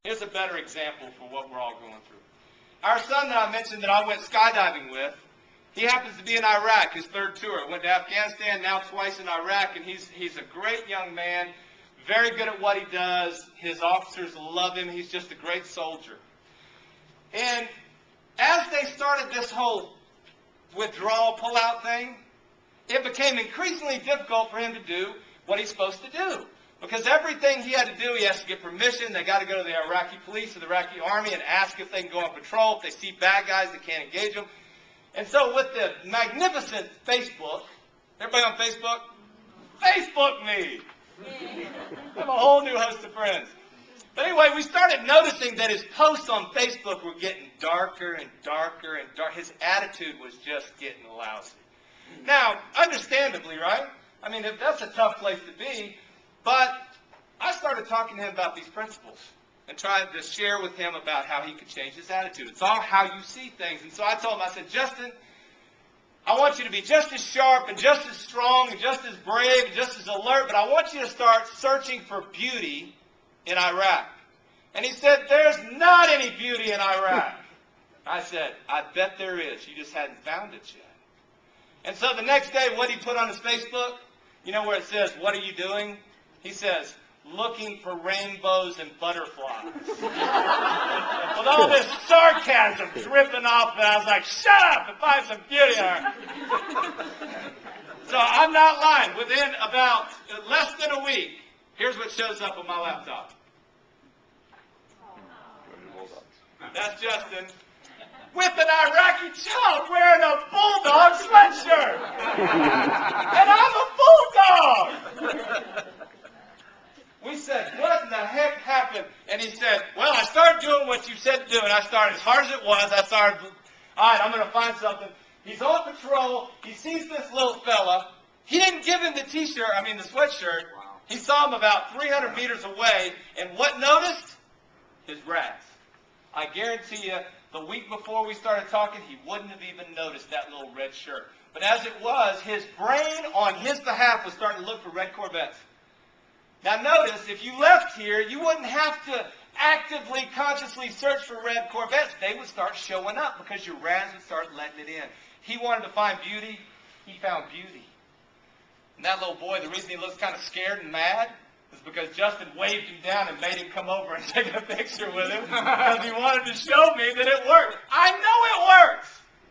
Here's a better example for what we're all going through. Our son that I mentioned that I went skydiving with, he happens to be in Iraq, his third tour. Went to Afghanistan, now twice in Iraq, and he's a great young man, very good at what he does. His officers love him. He's just a great soldier. And as they started this whole withdrawal, pull-out thing, it became increasingly difficult for him to do what he's supposed to do. Because everything he had to do, he has to get permission. They got to go to the Iraqi police or the Iraqi army and ask if they can go on patrol. If they see bad guys, they can't engage them. And so with the magnificent Facebook, everybody on Facebook? Facebook me! I have a whole new host of friends. But anyway, we started noticing that his posts on Facebook were getting darker and darker and darker. His attitude was just getting lousy. Now, understandably, right? I mean, that's a tough place to be. But I started talking to him about these principles and trying to share with him about how he could change his attitude. It's all how you see things. And so I told him, I said, Justin, I want you to be just as sharp and just as strong and just as brave and just as alert, but I want you to start searching for beauty in Iraq. And he said, there's not any beauty in Iraq. I said, I bet there is. You just hadn't found it yet. And so the next day, what did he put on his Facebook? You know where it says, what are you doing? He says, looking for rainbows and butterflies. With all this sarcasm dripping off, and I was like, shut up and find some beauty in her. So I'm not lying. Within about less than a week, here's what shows up on my laptop. That's Justin with an Iraqi child wearing a bulldog sweatshirt. And I'm a bulldog. We said, what in the heck happened? And he said, well, I started doing what you said to do, and I started as hard as it was. I started, all right, I'm going to find something. He's on patrol. He sees this little fella. He didn't give him the the sweatshirt. Wow. He saw him about 300 meters away, and what noticed? His rats. I guarantee you, the week before we started talking, he wouldn't have even noticed that little red shirt. But as it was, his brain on his behalf was starting to look for red Corvettes. Now notice, if you left here, you wouldn't have to actively, consciously search for red Corvettes. They would start showing up because your RAS would start letting it in. He wanted to find beauty. He found beauty. And that little boy, the reason he looks kind of scared and mad is because Justin waved him down and made him come over and take a picture with him because he wanted to show me that it worked. I know it works.